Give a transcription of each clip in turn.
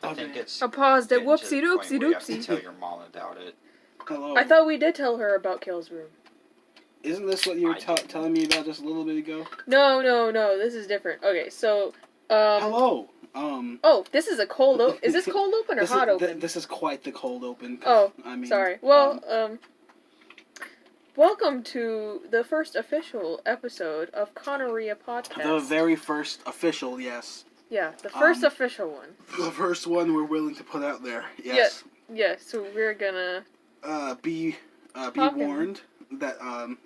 I think it's... I paused it. getting to the Whoopsie point doopsie where you have to doopsie. tell your mom about it. Hello. I thought we did tell her about Kale's room. Isn't this what you were telling me about just a little bit ago? No. This is different. Okay, so... Hello. Oh, this is a cold open. Is this cold open or hot open? This is quite the cold open. Oh, I mean, sorry. Well, welcome to the first official episode of Connorriea Podcast. The very first official, yes. Yeah, the first official one. The first one we're willing to put out there, yes. Yeah, so we're gonna... Be warned that,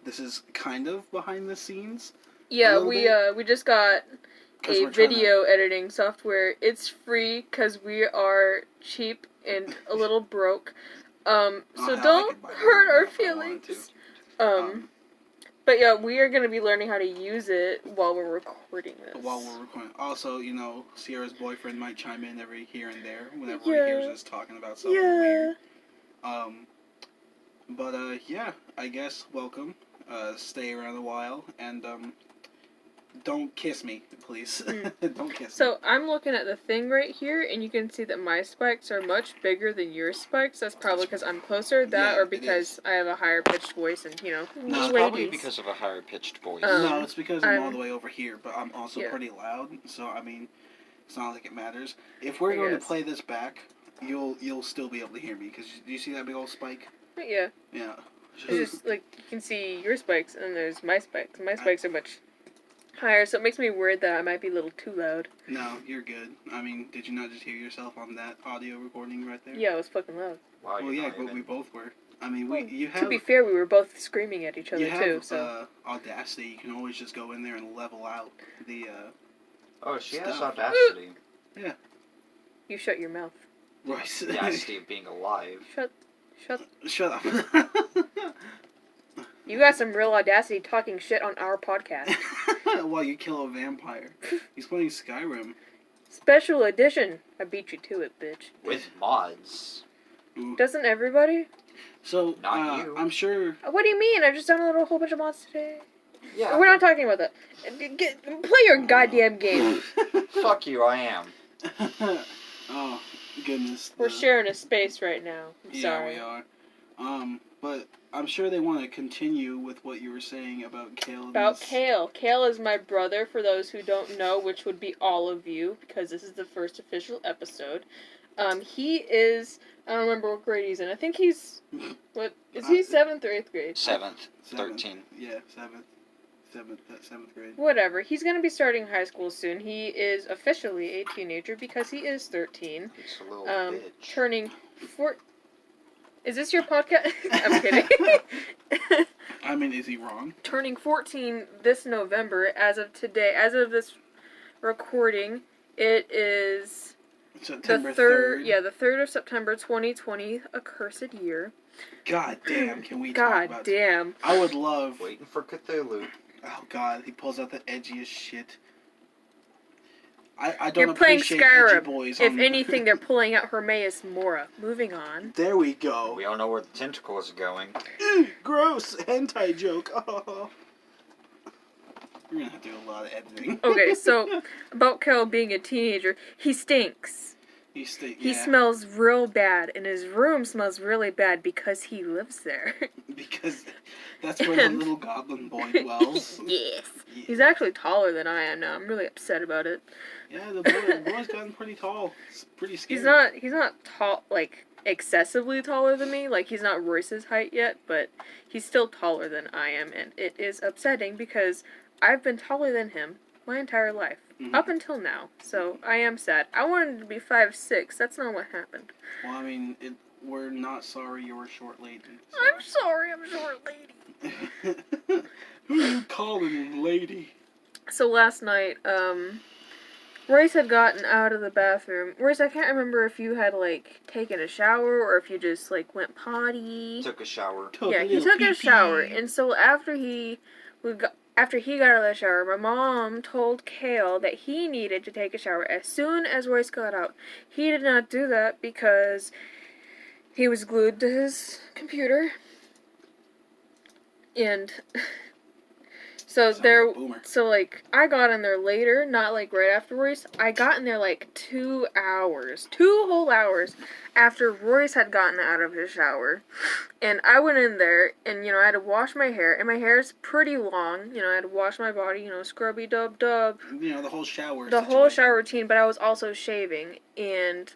this is kind of behind the scenes. Yeah, we just got a video editing software. It's free because we are cheap and a little broke. So don't hurt our feelings. But yeah, we are going to be learning how to use it while we're recording this. Also, Sierra's boyfriend might chime in every here and there whenever he hears us talking about something weird. Yeah, I guess welcome. Stay around a while and, don't kiss me, please. Don't kiss me. So, I'm looking at the thing right here, and you can see that my spikes are much bigger than your spikes. That's probably because I'm closer, or because I have a higher pitched voice, and, No, it's probably because of a higher pitched voice. No, it's because I'm all the way over here, but I'm also pretty loud, so, I mean, it's not like it matters. If we're going to play this back, you'll still be able to hear me, because do you see that big old spike? Yeah. Yeah. It's just, you can see your spikes, and there's my spikes. My spikes are much higher, so it makes me worried that I might be a little too loud. No, you're good. I mean, did you not just hear yourself on that audio recording right there? Yeah, it was fucking loud. Wow, well, yeah, but we both were. I mean, to be fair, we were both screaming at each other, too, so... Audacity, you can always just go in there and level out the, Oh, she has Audacity. Yeah. You shut your mouth. Right. Audacity of being alive. Shut up. You got some real audacity talking shit on our podcast. While you kill a vampire. He's playing Skyrim. Special edition. I beat you to it, bitch. With mods. Ooh. Doesn't everybody? So, not you. I'm sure... What do you mean? I've just downloaded a whole bunch of mods today. Yeah. We're not talking about that. Play your goddamn game. Fuck you, I am. Oh, goodness. We're sharing a space right now. I'm sorry. Yeah, we are. But I'm sure they want to continue with what you were saying about Kale. About Kale. Kale is my brother, for those who don't know, which would be all of you, because this is the first official episode. He is... I don't remember what grade he's in. I think he's... What? Is he 7th or 8th grade? 7th. 13. Yeah, 7th grade. Whatever. He's going to be starting high school soon. He is officially a teenager because he is 13. He's a little bitch. Turning 14... Is this your podcast? I'm kidding. I mean, is he wrong? Turning 14 this November, as of today, as of this recording, it is... September the 3rd. Yeah, the 3rd of September 2020, a cursed year. God damn, can we talk about... God damn. I would love... Waiting for Cthulhu. Oh god, he pulls out the edgiest shit. I don't You're playing appreciate Skyrim. edgy boys. If anything, they're pulling out Hermaeus Mora. Moving on. There we go. We all know where the tentacles are going. Gross! Hentai joke. Oh. We're gonna have to do a lot of editing. Okay, so, about Kel being a teenager, he stinks. He smells real bad, and his room smells really bad because he lives there. Because that's where the little goblin boy dwells. Yes. He's actually taller than I am now. I'm really upset about it. Yeah, the boy's gotten pretty tall. It's pretty scary. He's not tall, excessively taller than me. He's not Royce's height yet, but he's still taller than I am, and it is upsetting because I've been taller than him my entire life. Mm-hmm. Up until now. So, I am sad. I wanted to be 5'6". That's not what happened. Well, I mean, we're not sorry you're a short lady. So. I'm sorry I'm a short lady. Who are you calling lady? So, last night, Royce had gotten out of the bathroom. Royce, I can't remember if you had, taken a shower or if you just, went potty. Took a shower. Yeah, he took a shower. And so, after he got out of the shower, my mom told Kale that he needed to take a shower as soon as Royce got out. He did not do that because he was glued to his computer. And So Sound there, like a boomer. so like I got in there later, not like right after Royce. I got in there like 2 hours, 2 whole hours after Royce had gotten out of his shower, and I went in there and I had to wash my hair, and my hair is pretty long. I had to wash my body, scrubby dub dub. The whole shower. The situation. whole shower routine, but I was also shaving, and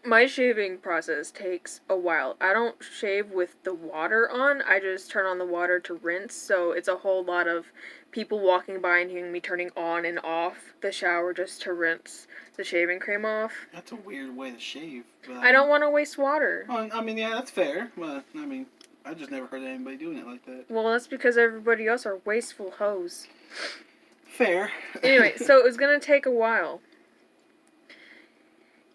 my shaving process takes a while. I don't shave with the water on. I just turn on the water to rinse. So it's a whole lot of people walking by and hearing me turning on and off the shower just to rinse the shaving cream off. That's a weird way to shave. But, I don't want to waste water. Well, I mean, yeah, that's fair. But, I mean, I just never heard of anybody doing it like that. Well, that's because everybody else are wasteful hoes. Fair. Anyway, so it was going to take a while.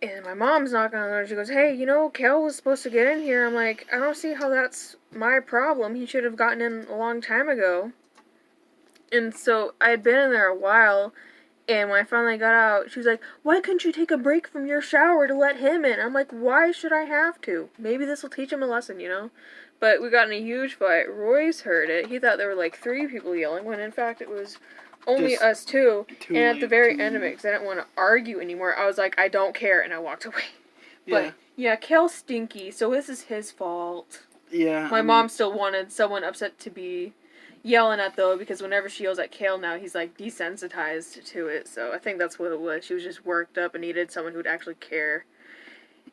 And my mom's knocking on the door, and she goes, hey, Kel was supposed to get in here. I'm like, I don't see how that's my problem. He should have gotten in a long time ago. And so I had been in there a while, and when I finally got out, she was like, why couldn't you take a break from your shower to let him in? I'm like, why should I have to? Maybe this will teach him a lesson, But we got in a huge fight. Royce heard it. He thought there were like 3 people yelling, when in fact it was only Just us 2, and at the late, very too end of it, because I didn't want to argue anymore, I was like, I don't care, and I walked away. Yeah. But, yeah, Kel's stinky, so this is his fault. Yeah. My mom still wanted someone upset to be yelling at, though, because whenever she yells at Kale now, he's, like, desensitized to it, so I think that's what it was. She was just worked up and needed someone who would actually care.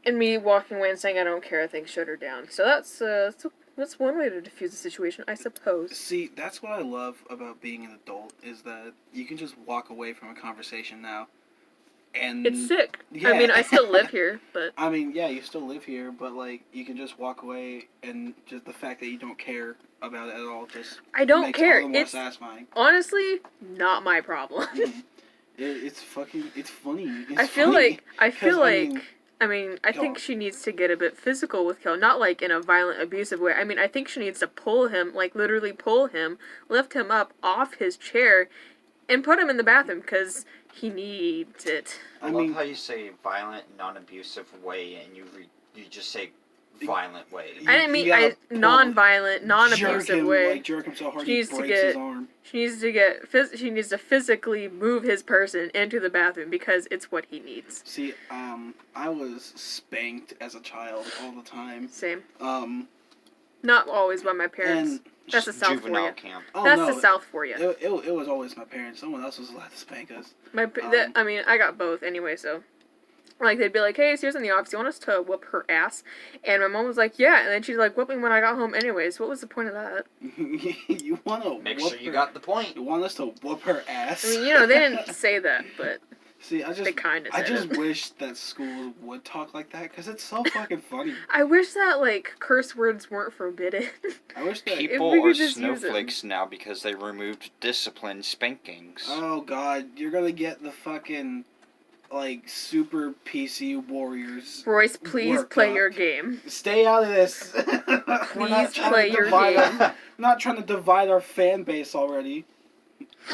And me walking away and saying I don't care, I think, shut her down. So that's one way to diffuse the situation, I suppose. See, that's what I love about being an adult, is that you can just walk away from a conversation now. And It's sick. Yeah. I mean, I still live here, but... I mean, yeah, you still live here, but, like, you can just walk away, and just the fact that you don't care about it at all just I don't makes care. it all the more It's satisfying. honestly not my problem. It's funny. It's I feel funny, like I go think on. she needs to get a bit physical with Kel, not like in a violent, abusive way. I mean, I think she needs to pull him, like literally pull him, lift him up off his chair, and put him in the bathroom because he needs it. I love how you say violent, non-abusive way, and you just say violent way. I didn't mean gotta non-violent, non-abusive jerk him, way. Like, jerk him so hard She he needs to breaks get- his arm. She needs to physically move his person into the bathroom because it's what he needs. See, I was spanked as a child all the time. Same. Um, Not always by my parents. and That's the South for Juvenile you. camp. oh, That's no, the South for you. It was always my parents. Someone else was allowed to spank us. I mean, I got both anyway, so. Like, they'd be like, hey, Sierra's in the office, you want us to whoop her ass? And my mom was like, yeah, and then she'd like, whoop me when I got home anyways. What was the point of that? You want to Make sure you got the point. You want us to whoop her ass? I mean, they didn't say that, but See, they kind of said I just it. wish that schools would talk like that, because it's so fucking funny. I wish that, like, curse words weren't forbidden. I wish that... People we could are just use snowflakes now because they removed discipline spankings. Oh, God, you're gonna get the fucking, like, super PC warriors. Royce, please Work play up. your game. Stay out of this. Please play your game. We're not trying to divide our fan base already.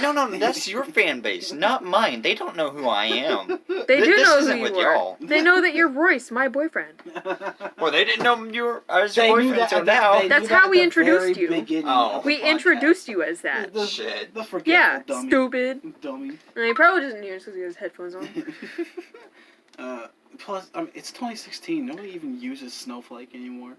No, that's your fan base, not mine. They don't know who I am. They do This know who isn't you with are. y'all. They know that you're Royce, my boyfriend. Well, they didn't know you were I was They your knew boyfriend that until at the- now. they That's knew that how at we the introduced very you. beginning Oh. of the We podcast. introduced you as that. Shit. The forgetful Yeah, dummy. stupid. Dummy. And he probably doesn't hear us because he has headphones on. Plus, it's 2016. Nobody even uses Snowflake anymore.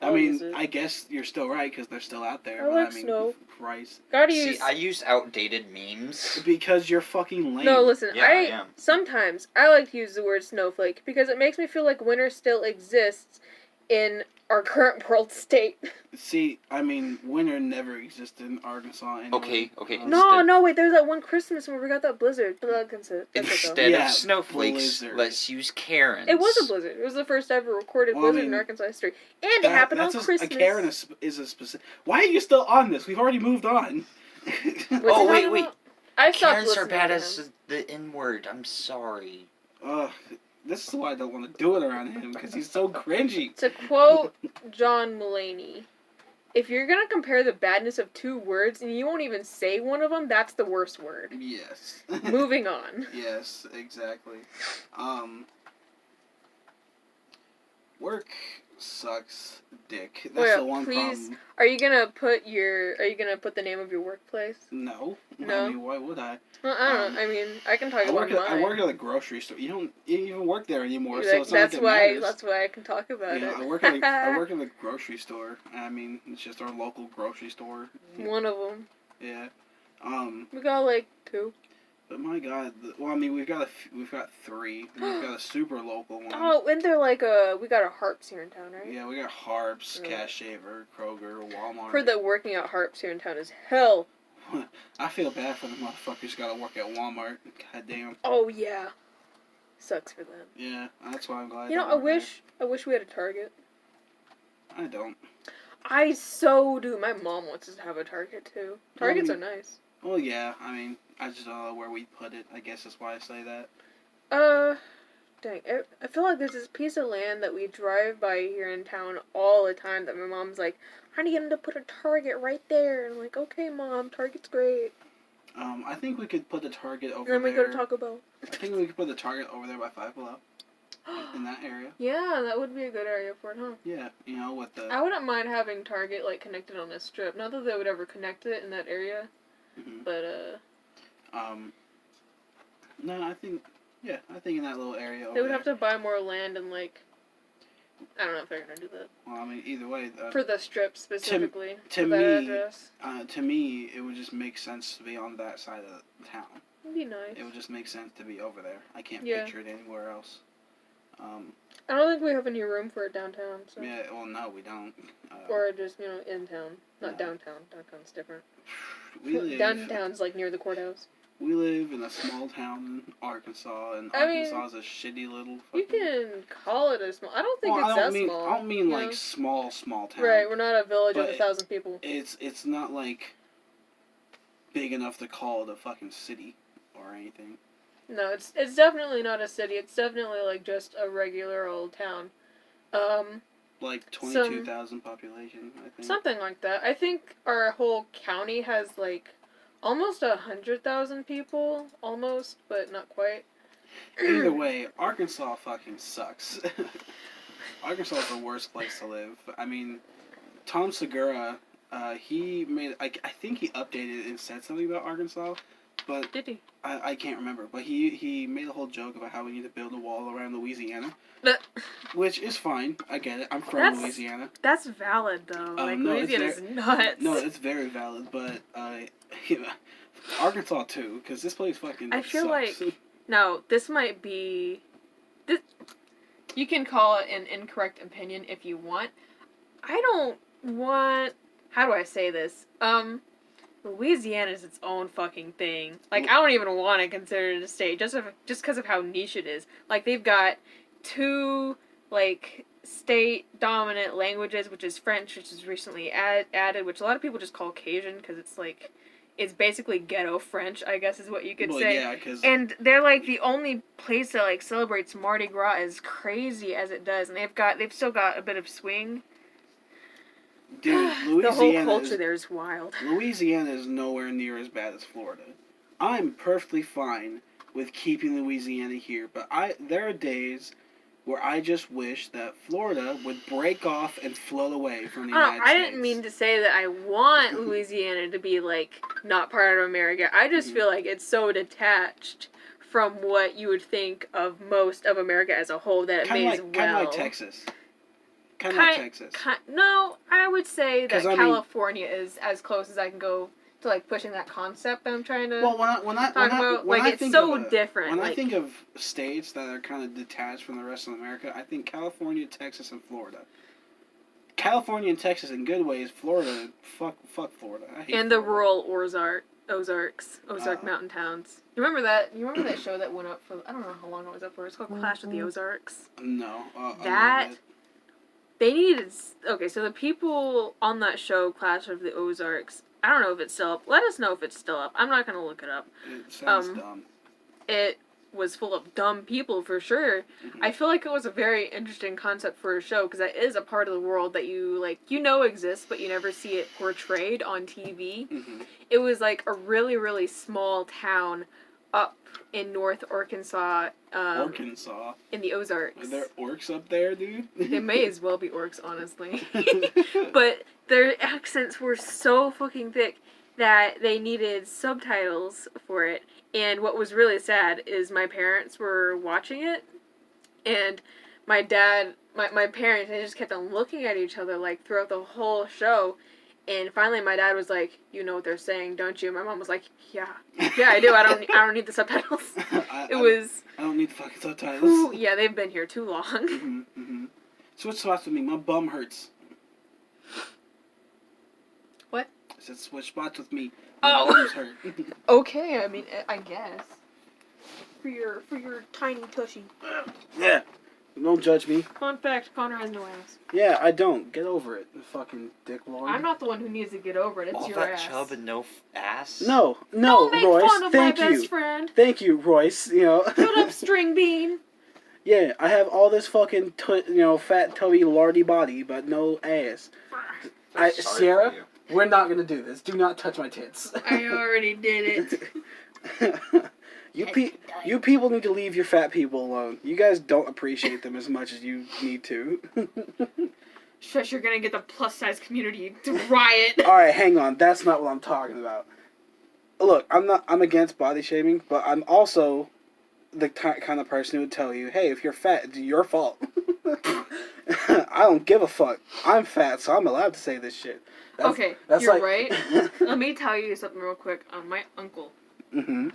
I'll use mean, it. I guess you're still right because they're still out there. I but like I mean, snow. Christ. Gotta See, use. I use outdated memes. Because you're fucking lame. No, listen. Yeah, I am. Sometimes I like to use the word snowflake because it makes me feel like winter still exists in our current world state. See, I mean, winter never existed in Arkansas anyway. Okay. No, wait. There's that one Christmas when we got that blizzard. But that's it. That's it, though. Instead Yeah, of snowflakes, blizzard. let's use Karens. It was a blizzard. It was the first ever recorded Well, I blizzard in mean, Arkansas history, and it happened on that's Christmas. A Karen is a specific. Why are you still on this? We've already moved on. What's Oh, he wait, talking wait. about? I stopped Karens are listening bad to as him. the N-word. I'm sorry. Ugh, this is why I don't want to do it around him because he's so cringy. To quote John Mulaney, if you're gonna compare the badness of 2 words and you won't even say one of them, that's the worst word. Yes. Moving on. Yes, exactly. Work sucks dick. That's the one problem. Are you gonna put the name of your workplace? No. No. I mean, why would I? Well, I don't know. I mean, I can talk about mine. I work at a grocery store. You don't even work there anymore, so like, it's not like it matters. That's why I can talk about it. I work at a grocery store. I mean, it's just our local grocery store. One of them. Yeah. We got like 2. But my God, we've got 3. We've got a super local one. Oh, and they're like we got a Harps here in town, right? Yeah, we got Harps, Cash Shaver, Kroger, Walmart. Heard that working at Harps here in town is hell. I feel bad for the motherfuckers who gotta work at Walmart. God damn. Oh yeah, sucks for them. Yeah, that's why I'm glad. I wish we had a Target. I don't. I so do. My mom wants us to have a Target too. Targets are nice. Well, yeah. I mean, I just don't know where we put it. I guess that's why I say that. Dang. I feel like there's this piece of land that we drive by here in town all the time that my mom's like, I need them to put a Target right there. And I'm like, okay, Mom, Target's great. I think we could put the Target over there. And then we there. go to Taco Bell. I think we could put the Target over there by Five Below. In that area. Yeah, that would be a good area for it, huh? Yeah, with the... I wouldn't mind having Target, like, connected on a strip. Not that they would ever connect it in that area. Mm-hmm. But, no, I think in that little area over they would have to buy more land and, like... I don't know if they're gonna do that. Well, I mean, either way... for the strip, specifically. To me, it would just make sense to be on that side of the town. It'd be nice. It would just make sense to be over there. I can't picture it anywhere else. I don't think we have any room for it downtown. So. Yeah, well, no, we don't. Or just, in town. Not downtown. Downtown's different. Downtown's, like, near the courthouse. We live in a small town in Arkansas, and Arkansas is a shitty little fucking... You can call it a small... I don't think it's that small. I don't mean, like, small town. Right, we're not a village of 1,000 people. It's not, like, big enough to call it a fucking city or anything. No, it's definitely not a city. It's definitely, like, just a regular old town. Like 22,000 population, I think. Something like that. I think our whole county has, like... almost 100,000 people, almost, but not quite. Either way, Arkansas fucking sucks. Arkansas is the worst place to live. I mean, Tom Segura, he made, I think he updated and said something about Arkansas, but... Did he? I can't remember, but he made a whole joke about how we need to build a wall around Louisiana. Which is fine. I get it. I'm from Louisiana. That's valid, though. Louisiana's nuts. No, it's very valid, but... Arkansas too, because this place fucking I feel sucks. like no, this might be this. You can call it an incorrect opinion if you want. I don't want. How do I say this? Louisiana is its own fucking thing. Like, I don't even want to consider it a state just because of how niche it is. Like, they've got 2 like state dominant languages, which is French, which is recently added, which a lot of people just call Cajun because it's like. It's basically ghetto French, I guess is what you could say. Yeah, 'cause... And they're like the only place that like celebrates Mardi Gras as crazy as it does, and they've still got a bit of swing. Dude, Louisiana the whole culture there is wild. Louisiana is nowhere near as bad as Florida. I'm perfectly fine with keeping Louisiana here, but there are days where I just wish that Florida would break off and float away from the United States. I didn't mean to say that I want Louisiana to be, like, not part of America. I just feel like it's so detached from what you would think of most of America as a whole that it may as well. Kind of like Texas. Kind of like Texas. No, I would say that California is as close as I can go to, like, pushing that concept that I'm trying to talk about. Like, it's so different. When I think of states that are kind of detached from the rest of America, I think California, Texas, and Florida. California and Texas in good ways. Florida, fuck Florida. I hate and Florida. The rural Ozark mountain towns. You remember that? You remember that show that went up for, I don't know how long it was up for. It's called Clash of the Ozarks. No. They needed... Okay, so the people on that show, Clash of the Ozarks... I don't know if it's still up. Let us know if it's still up. I'm not going to look it up. It sounds dumb. It was full of dumb people, for sure. Mm-hmm. I feel like it was a very interesting concept for a show, because that is a part of the world that you exists, but you never see it portrayed on TV. Mm-hmm. It was, like, a really, really small town up in North Arkansas, Arkansas. in the Ozarks. Are there orcs up there, dude? They may as well be orcs, honestly. But their accents were so fucking thick that they needed subtitles for it. And what was really sad is my parents were watching it, and my dad, my parents, they just kept on looking at each other like throughout the whole show. And finally, my dad was like, "You know what they're saying, don't you?" My mom was like, "Yeah, I do. I don't need the subtitles." I don't need the fucking subtitles. Yeah, they've been here too long. Mm-hmm, mm-hmm. Switch spots with me. My bum hurts. What? I said switch spots with me. Oh. My bum's hurt. Okay, I mean, I guess. For your tiny tushy. Yeah. Don't judge me. Fun fact, Connor has no ass. Yeah, I don't. Get over it, fucking dicklord. I'm not the one who needs to get over it. It's All your that ass. chub and no ass? No, Don't make Royce. fun of Thank my you. best friend. Thank you, Royce. You know. Shut up, string bean. Yeah, I have all this fucking fat, tubby, lardy body, but no ass. Sorry Sierra, for you. we're not gonna do this. Do not touch my tits. I already did it. You people need to leave your fat people alone. You guys don't appreciate them as much as you need to. Shush, you're gonna get the plus size community to riot. Alright, hang on. That's not what I'm talking about. Look, I'm against body shaming, but I'm also the kind of person who would tell you, hey, if you're fat, it's your fault. I don't give a fuck. I'm fat, so I'm allowed to say this shit. That's you're like... right. Let me tell you something real quick. My uncle. Mm-hmm.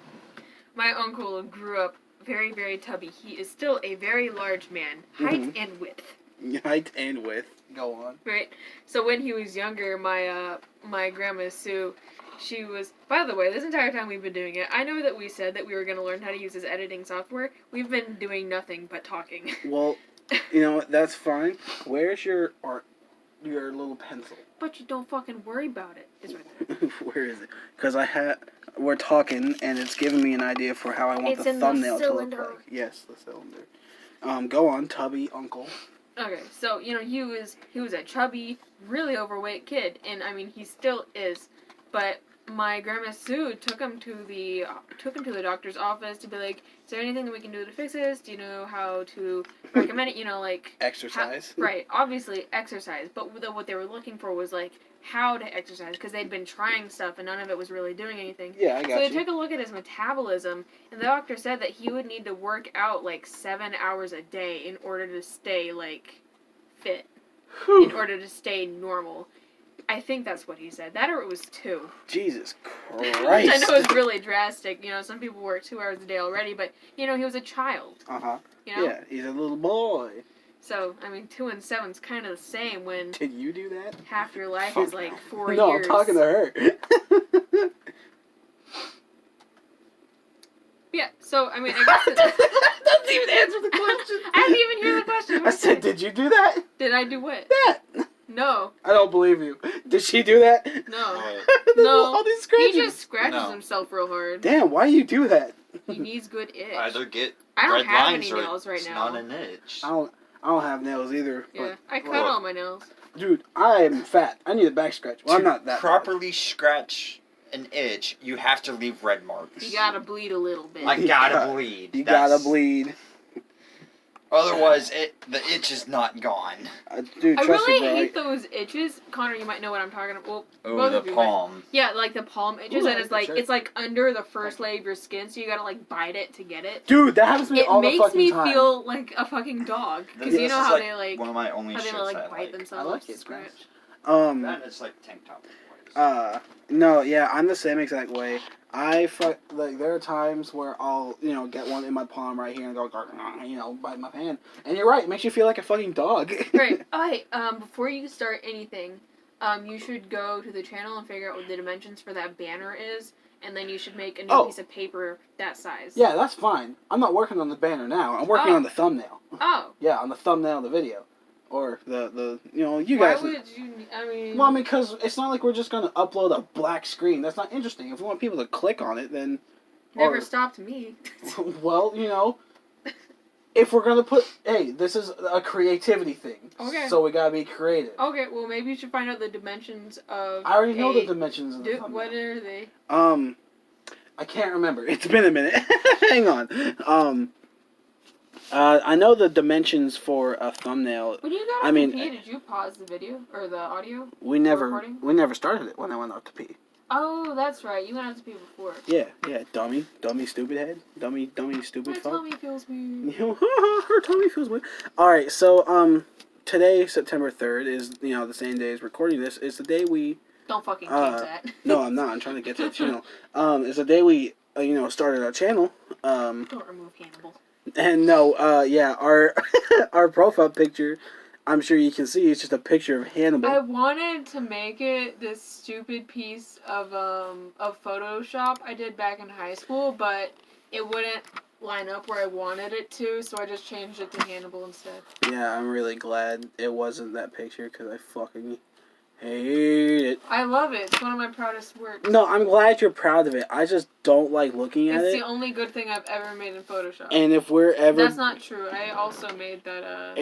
My uncle grew up very, very tubby. He is still a very large man, height and width. Height and width. Go on. Right. So when he was younger, my grandma Sue, she was. By the way, this entire time we've been doing it, I know that we said that we were going to learn how to use this editing software. We've been doing nothing but talking. Well, you know what? That's fine. Where's your little pencil? But you don't fucking worry about it. It's right there. Where is it? Because we're talking, and it's giving me an idea for how I want the thumbnail to look like. Yes, the cylinder. Go on, tubby uncle. Okay, so he was a chubby, really overweight kid, and I mean he still is, but my grandma Sue took him to the doctor's office to be like, is there anything that we can do to fix this? Do you know how to recommend it? Like Exercise. Right, obviously exercise, but what they were looking for was like how to exercise, because they'd been trying stuff and none of it was really doing anything. Yeah, I got So they you. took a look at his metabolism, and the doctor said that he would need to work out like 7 hours a day in order to stay like fit, in order to stay normal. I think that's what he said. That or it was 2. Jesus Christ. Which I know is really drastic. Some people work 2 hours a day already, but he was a child. Uh-huh. You know? Yeah, he's a little boy. So, I mean, 2 and 7's kind of the same when Did you do that? half your life is like 4 No, years. I'm talking to her. Yeah, so, I mean, I guess it doesn't even answer the question. I didn't even hear the question. I said, did you do that? Did I do what? That. No. I don't believe you. Did she do that? No. Right. No. All these scratches. He just scratches No. himself real hard. Damn, why do you do that? He needs good itch. Either get I don't red have lines any or nails right it's now. not an itch. I don't have nails either. Yeah, I cut Look. all my nails. But, dude, I am fat. I need a back scratch. Well, I'm To not that properly scratch an itch, you have to leave red marks. You gotta bleed a little bit. I gotta bleed. You That's- gotta bleed. Otherwise, the itch is not gone. Dude, I trust really me, bro. hate those itches. Connor, you might know what I'm talking about. Well, Oh, both the of you might. palm. Yeah, like the palm itches, Ooh, and sure. it's like under the first layer of your skin, so you gotta like bite it to get it. Dude, that happens to me It all the makes fucking me time. feel like a fucking dog, because This you know is how they like one of my only how they shirts like I bite like. themselves. I like to it, scratch. That is like tank top. No, yeah, I'm the same exact way. There are times where I'll, get one in my palm right here and go, bite my hand. And you're right, it makes you feel like a fucking dog. Right. Alright, before you start anything, you should go to the channel and figure out what the dimensions for that banner is, and then you should make a new piece of paper that size. Yeah, that's fine. I'm not working on the banner now. I'm working on the thumbnail. Oh. Yeah, on the thumbnail of the video. Or you Why guys... would you, I mean... Well, because it's not like we're just going to upload a black screen. That's not interesting. If we want people to click on it, then... Never stopped me. Well, if we're going to put... Hey, this is a creativity thing. Okay. So we got to be creative. Okay, well, maybe you should find out the dimensions of... I already know the dimensions of the thumbnail. What are they? I can't remember. It's been a minute. Hang on. I know the dimensions for a thumbnail. When you got up to pee, did you pause the video or the audio? We never started it when I went out to pee. Oh, that's right. You went out to pee before. Yeah, dummy, stupid head, dummy, stupid fuck. My tummy feels weird. Her tummy feels weird. All right, so today, September 3rd, is the same day as recording this. Is the day we. Don't fucking change that. No, I'm not. I'm trying to get to the channel. It's the day we started our channel. Don't remove Hannibal. And no, our our profile picture, I'm sure you can see, it's just a picture of Hannibal. I wanted to make it this stupid piece of Photoshop I did back in high school, but it wouldn't line up where I wanted it to, so I just changed it to Hannibal instead. Yeah, I'm really glad it wasn't that picture, because I fucking hate it. I love it. It's one of my proudest works. No, I'm glad you're proud of it. I just don't like looking at it. It's the only good thing I've ever made in Photoshop. And if we're ever... That's not true. I also made that,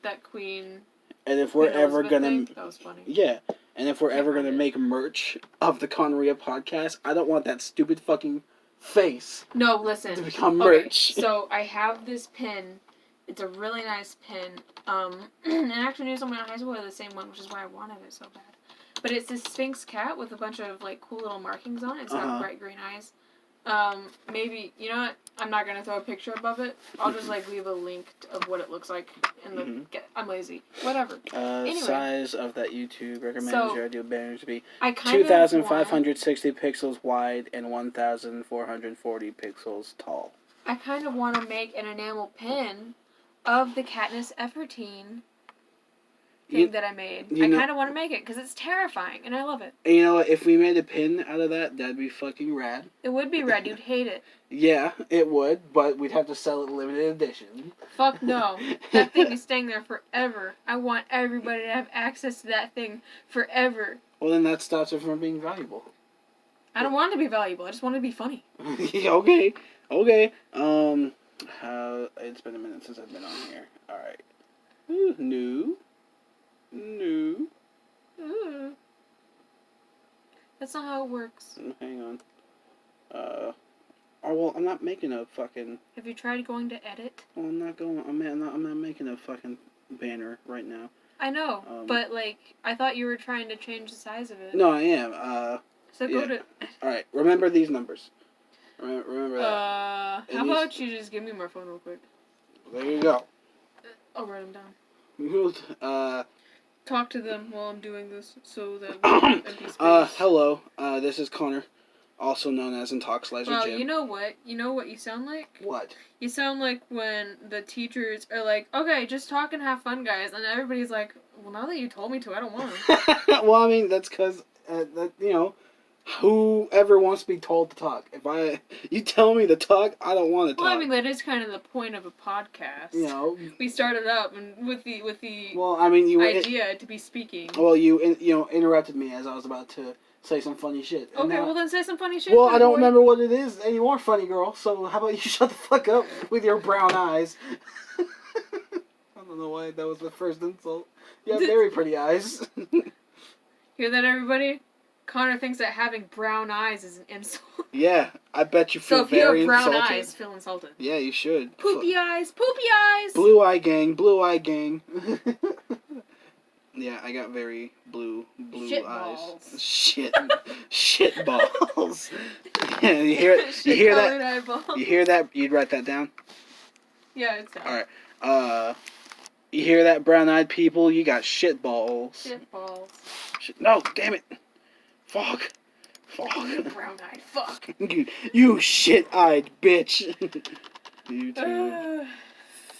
that Queen... And if we're ever gonna... That was funny. Yeah. And if we're ever gonna make merch of the Connorriea podcast, I don't want that stupid fucking face. No, listen. To become merch. Okay, so I have this pin. It's a really nice pin. And I actually knew someone in high school had the same one, which is why I wanted it so bad. But it's this Sphinx cat with a bunch of cool little markings on it. It's got bright green eyes. Maybe, you know what? I'm not gonna throw a picture above it. I'll just leave a link of what it looks like in the. I'm lazy. Whatever. Anyway. Size of that YouTube recommended your ideal banner to be 2,560 pixels wide and 1,440 pixels tall. I kind of want to make an enamel pin of the Katniss Effortine thing that I made. I kind of want to make it because it's terrifying and I love it. And you know what? If we made a pin out of that, that'd be fucking rad. It would be rad. You'd hate it. Yeah, it would, but we'd have to sell it limited edition. Fuck no. That thing is staying there forever. I want everybody to have access to that thing forever. Well, then that stops it from being valuable. I don't want it to be valuable. I just want it to be funny. Okay. It's been a minute since I've been on here. Alright. New. That's not how it works. Hang on. Well, I'm not making a fucking... Have you tried going to edit? Well, I'm not making a fucking banner right now. I know, but, I thought you were trying to change the size of it. No, I am. So go to... Alright, remember these numbers. Remember that. How about you just give me my phone real quick? There you go. I'll write them down. Talk to them while I'm doing this so that we can empty space. Hello. This is Connor, also known as Intox Slicer Jim. Well, you know what? You know what you sound like? What? You sound like when the teachers are like, okay, just talk and have fun, guys. And everybody's like, well, now that you told me to, I don't want to. Well, I mean, that's because, whoever wants to be told to talk. You tell me to talk, I don't want to talk. Well, I mean, that is kind of the point of a podcast. We started out with the idea to be speaking. Well, you interrupted me as I was about to say some funny shit. Okay, well then say some funny shit. Well, I don't remember what it is anymore, funny girl. So how about you shut the fuck up with your brown eyes? I don't know why that was the first insult. You have very pretty eyes. Hear that, everybody? Connor thinks that having brown eyes is an insult. Yeah, I bet you feel very insulted. So if you have brown eyes, feel insulted. Yeah, you should. Poopy eyes! Blue eye gang. Yeah, I got very blue shit eyes. Balls. Shit balls. Yeah, you hear that? Eyeball. You hear that? You'd write that down? Yeah, it's down. Alright. You hear that, brown-eyed people? You got shit balls. Shit balls. No, damn it. Fuck. You brown-eyed fuck. You shit-eyed bitch. YouTube.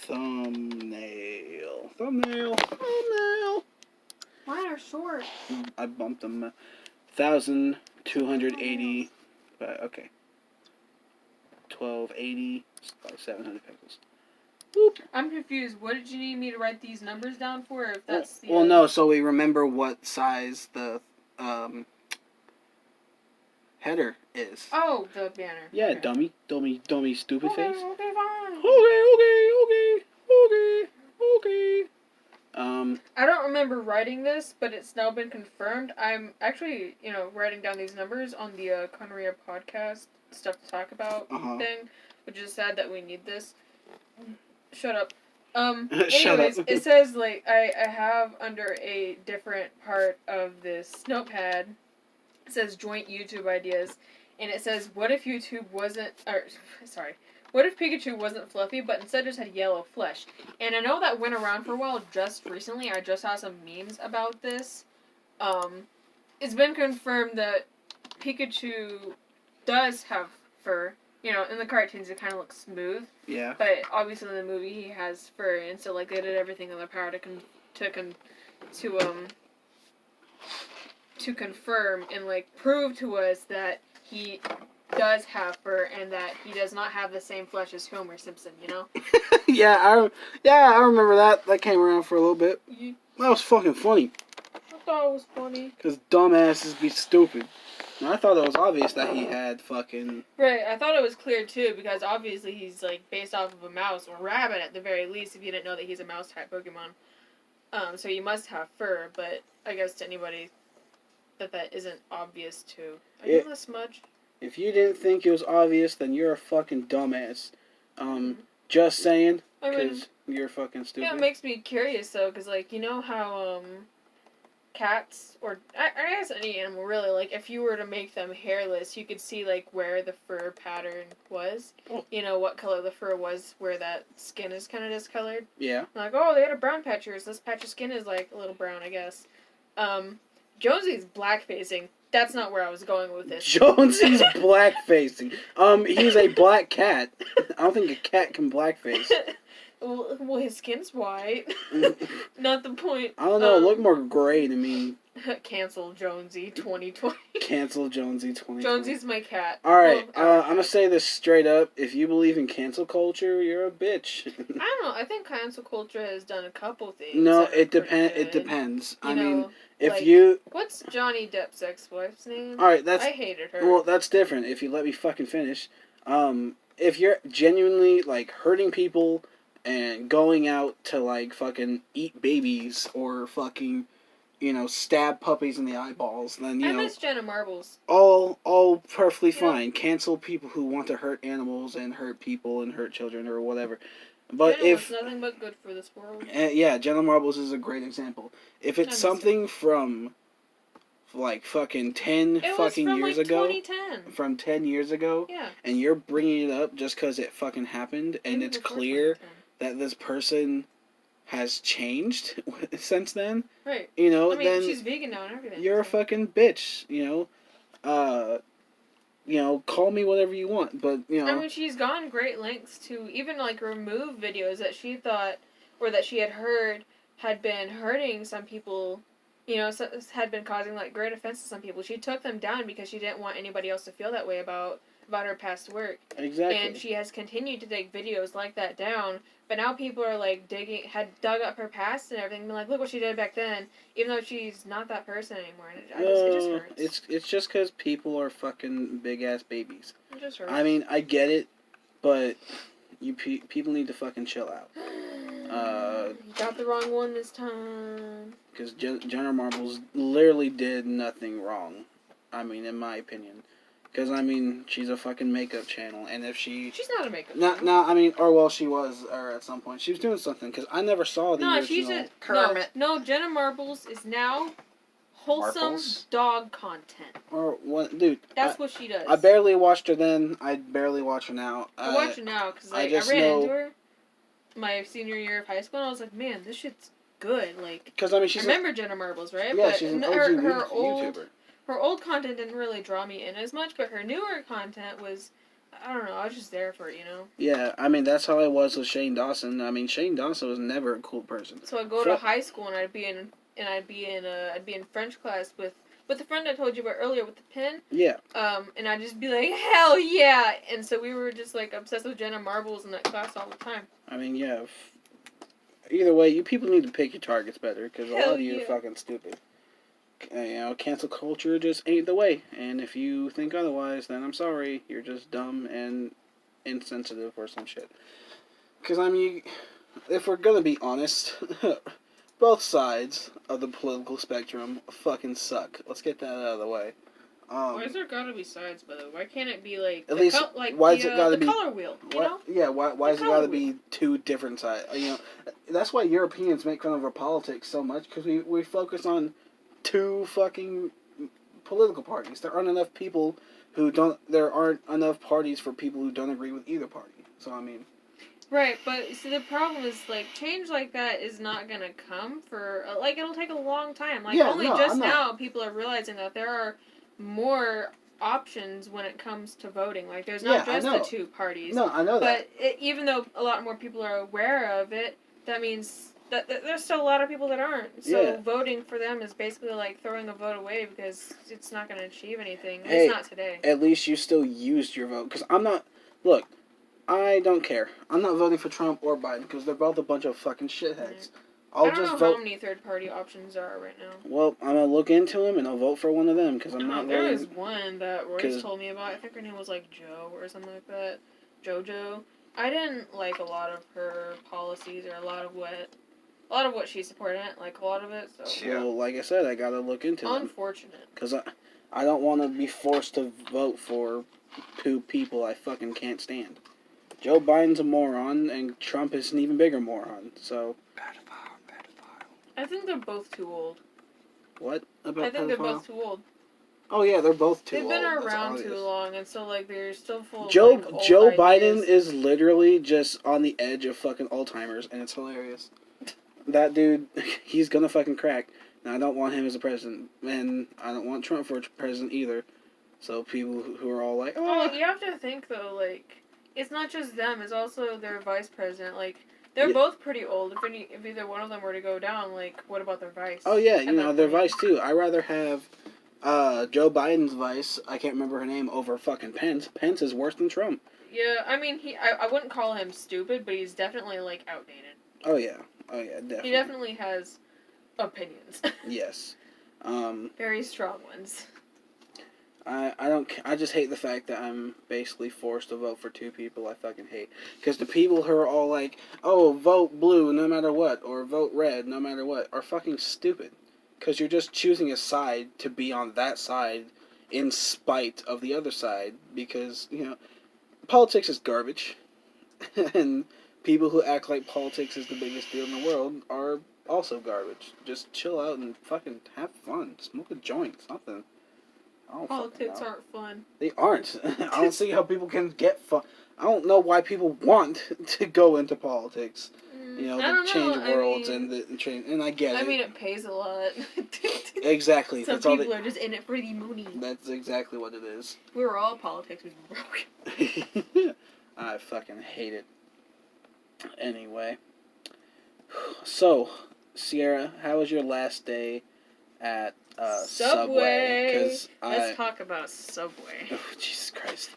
Thumbnail. Mine are short. I bumped them. 1,280. Okay. 1280 by 700 pixels. Boop. I'm confused. What did you need me to write these numbers down for? If that's the well, no. So we remember what size the header is. Oh, the banner. Yeah, okay. dummy, stupid face. Okay, fine. Okay. I don't remember writing this, but it's now been confirmed. I'm actually, writing down these numbers on the Connorriea podcast stuff to talk about thing, which is sad that we need this. Shut up. Shut Anyways, up. it says, like, I have under a different part of this notepad, it says joint YouTube ideas, and it says, what if YouTube wasn't, what if Pikachu wasn't fluffy, but instead just had yellow flesh? And I know that went around for a while just recently. I just saw some memes about this. It's been confirmed that Pikachu does have fur. You know, in the cartoons it kind of looks smooth. Yeah. But obviously in the movie he has fur, and so like they did everything in their power to confirm and like prove to us that he does have fur and that he does not have the same flesh as Homer Simpson. You know? Yeah, I remember that. That came around for a little bit. You, That was fucking funny. I thought it was funny. Cause dumbasses be stupid. And I thought it was obvious that he had fucking. Right, I thought it was clear too, because obviously he's like based off of a mouse or rabbit at the very least, if you didn't know that he's a mouse type Pokemon. So you must have fur, but I guess to anybody that isn't obvious to. Are you a smudge? If you didn't think it was obvious, then you're a fucking dumbass. Just saying, because you're fucking stupid. Yeah, it makes me curious though, because like, you know how cats, or I guess any animal really, like if you were to make them hairless, you could see like where the fur pattern was. You know what color the fur was, where that skin is kind of discolored. Yeah. Like, oh, they had a brown patch here, so this patch of skin is like a little brown, I guess. Jonesy's black facing. That's not where I was going with this. Jonesy's black facing. He's a black cat. I don't think a cat can blackface. Well, his skin's white. Not the point. I don't know. It looked more gray to me. Cancel Jonesy 2020. Cancel Jonesy 2020. Jonesy's my cat. Alright, I'm gonna say this straight up. If you believe in cancel culture, you're a bitch. I don't know. I think cancel culture has done a couple things. No, it depends. It depends. I mean, if like, you... What's Johnny Depp's ex-wife's name? Alright, that's... I hated her. Well, that's different. If you let me fucking finish. If you're genuinely, like, hurting people and going out to, like, fucking eat babies or fucking... stab puppies in the eyeballs, then, I miss Jenna Marbles. All perfectly fine. Cancel people who want to hurt animals and hurt people and hurt children or whatever. But Jenna wants nothing but good for this world. Yeah, Jenna Marbles is a great example. If it's something from, like, fucking 10 fucking years ago. 2010. From 10 years ago. Yeah. And you're bringing it up just because it fucking happened and it's clear that this person has changed since then. Right. Then she's vegan now and everything. You're a fucking bitch, call me whatever you want, but, she's gone great lengths to even, like, remove videos that she thought, or that she had heard, had been hurting some people, had been causing, like, great offense to some people. She took them down because she didn't want anybody else to feel that way about her past work. Exactly. And she has continued to take videos like that down, but now people are, like, had dug up her past and everything, and been like, look what she did back then, even though she's not that person anymore, and it just hurts. It's just because people are fucking big-ass babies. It just hurts. I mean, I get it, but people need to fucking chill out. You got the wrong one this time. Because Jenna Marbles literally did nothing wrong, in my opinion. Because, she's a fucking makeup channel, and if she... She's not a makeup channel. She was, or at some point. She was doing something, because I never saw the original... she's a... Kermit. No, Jenna Marbles is now wholesome dog content. Or what, dude. That's what she does. I barely watched her then. I barely watch her now. I watch her now, because I ran into her my senior year of high school, and I was like, man, this shit's good. Like, because, she's... I remember Jenna Marbles, right? Yeah, she's an OG YouTuber. Her old content didn't really draw me in as much, but her newer content was, I don't know, I was just there for it, Yeah, that's how I was with Shane Dawson. Shane Dawson was never a cool person. So I'd go to high school and I'd be in French class with the friend I told you about earlier with the pin. Yeah. And I'd just be like, hell yeah! And so we were just like obsessed with Jenna Marbles in that class all the time. Yeah. Either way, you people need to pick your targets better, because a lot of you are fucking stupid. Cancel culture just ain't the way. And if you think otherwise, then I'm sorry. You're just dumb and insensitive or some shit. Because, if we're gonna be honest, both sides of the political spectrum fucking suck. Let's get that out of the way. Why is there gotta be sides, by the way? Why can't it be like At least, like why is it gotta be color wheel? You know? Yeah, why is it gotta be two different sides? You know, that's why Europeans make fun of our politics so much, because we focus on two fucking political parties. There aren't enough people there aren't enough parties for people who don't agree with either party. So, I mean... Right, but see, the problem is, like, change like that is not gonna come for, like, it'll take a long time. Like, now people are realizing that there are more options when it comes to voting. Like, there's not just the two parties. No, I know that. But even though a lot more people are aware of it, that means that there's still a lot of people that aren't. So voting for them is basically like throwing a vote away because it's not gonna achieve anything. Hey, it's not today. At least you still used your vote. Because I'm not... Look... I don't care. I'm not voting for Trump or Biden because they're both a bunch of fucking shitheads. I don't know how many third-party options there are right now. Well, I'm going to look into them and I'll vote for one of them because I'm not There was one that Royce told me about. I think her name was like Joe or something like that. JoJo. I didn't like a lot of her policies or a lot of what she supported. I didn't like a lot of it. So. Well, like I said, I got to look into them. Unfortunate. Because I don't want to be forced to vote for two people I fucking can't stand. Joe Biden's a moron, and Trump is an even bigger moron, so... Pedophile. I think they're both too old. What about I think they're both too old. Oh, yeah, they're both too old. They've been around too long, and so, like, they're still full of, Joe old Biden ideas. is literally just on the edge of fucking Alzheimer's, and it's hilarious. That dude, he's gonna fucking crack. And I don't want him as a president, and I don't want Trump for president either. So people who are all like, oh, you have to think, though, like... It's not just them, it's also their vice president. Like, they're both pretty old. If either one of them were to go down, like, what about their vice? Oh, yeah, their vice, too. I'd rather have Joe Biden's vice, I can't remember her name, over fucking Pence. Pence is worse than Trump. Yeah, I mean, I wouldn't call him stupid, but he's definitely, like, outdated. Oh, yeah, definitely. He definitely has opinions. Yes. Very strong ones. I just hate the fact that I'm basically forced to vote for two people I fucking hate. Because the people who are all like, oh, vote blue no matter what, or vote red no matter what, are fucking stupid. Because you're just choosing a side to be on that side in spite of the other side. Because, politics is garbage. And people who act like politics is the biggest deal in the world are also garbage. Just chill out and fucking have fun. Smoke a joint, something. Politics aren't fun. They aren't. I don't see how people can get fun. I don't know why people want to go into politics. To change worlds and change. And I get it. I mean, it pays a lot. Exactly. Some people are just in it for the money. That's exactly what it is. We were all politics. We were broke. I fucking hate it. Anyway. So, Sierra, how was your last day at Subway? Let's talk about Subway. Oh, Jesus Christ.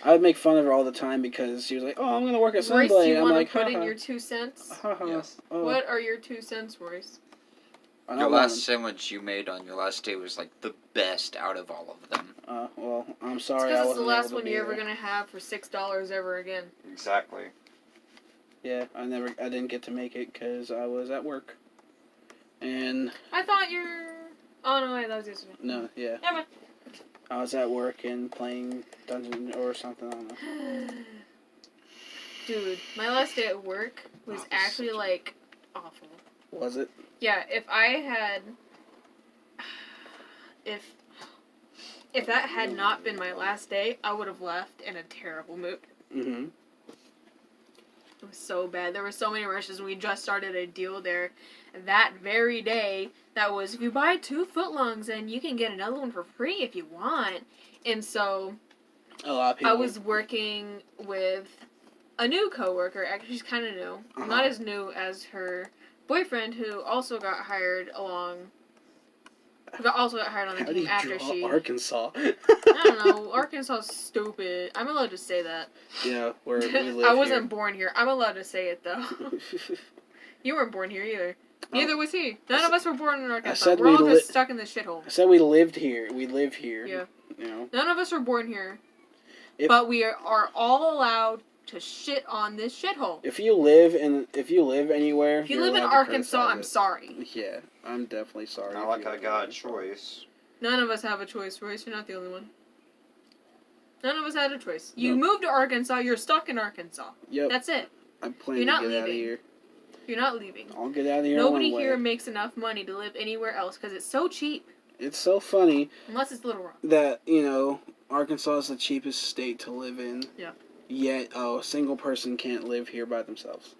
I would make fun of her all the time because she was like, "Oh, I'm gonna work at Subway." Royce, you want to put in your 2 cents? Yes. Oh. What are your 2 cents, Royce? Your last sandwich you made on your last day was like the best out of all of them. Well, I'm sorry. It's because it's the last one you're ever gonna have for $6 ever again. Exactly. Yeah, I didn't get to make it because I was at work. And I thought you're... Oh, no, wait, that was yesterday. No, yeah. Never mind. I was at work and playing Dungeon or something, I don't know. Dude, my last day at work was actually, like, awful. Was it? Yeah, if I had... If that had not been my last day, I would have left in a terrible mood. Mm-hmm. It was so bad. There were so many rushes. We just started a deal there that very day that was, if you buy 2 footlongs, then you can get another one for free if you want. And so a lot of people... I was working with a new coworker. Actually, she's kind of new. Not as new as her boyfriend, who also got hired on the team after she... Arkansas? I don't know. Arkansas is stupid. I'm allowed to say that. Yeah, we live I wasn't born here. I'm allowed to say it, though. You weren't born here either. Neither was he. None of us were born in Arkansas. We're all just stuck in this shithole. I said we lived here. We live here. Yeah. You know. None of us were born here. But we are all allowed to shit on this shithole. If you live anywhere... If you live in Arkansas, I'm sorry. Yeah, I'm definitely sorry. Not like I got a choice. None of us have a choice, Royce. You're not the only one. None of us had a choice. You Nope. moved to Arkansas. You're stuck in Arkansas. Yep. That's it. I'm planning You're to not get out of leaving. here. You're not leaving. I'll get out of here. Nobody one here way. makes enough money to live anywhere else because it's so cheap. It's so funny Unless it's Little Rock. that, Arkansas is the cheapest state to live in. Yeah. Yet, a single person can't live here by themselves.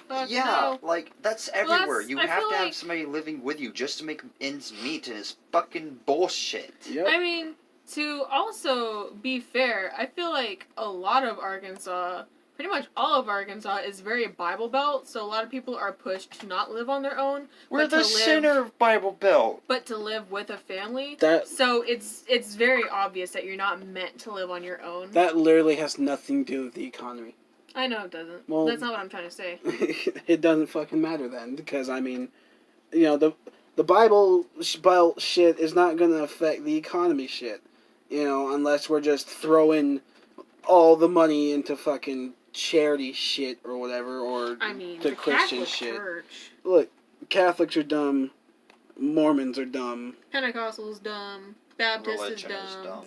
Fuck Yeah, no. like, that's everywhere. that's- You I have feel to have like- somebody living with you just to make ends meet, and it's fucking bullshit. Yep. I mean, to also be fair, I feel like a lot of Arkansas, pretty much all of Arkansas, is very Bible Belt, so a lot of people are pushed to not live on their own. We're but the to live, center of Bible Belt. But to live with a family. That So it's very obvious that you're not meant to live on your own. that literally has nothing to do with the economy. I know it doesn't. Well- That's not what I'm trying to say. It doesn't fucking matter then, because the Bible Belt shit is not gonna affect the economy shit, unless we're just throwing all the money into fucking charity shit or whatever, or I mean, the the Christian Catholic shit. Church. Look, Catholics are dumb, Mormons are dumb. Pentecostal's dumb. Baptist Religion is is dumb. dumb.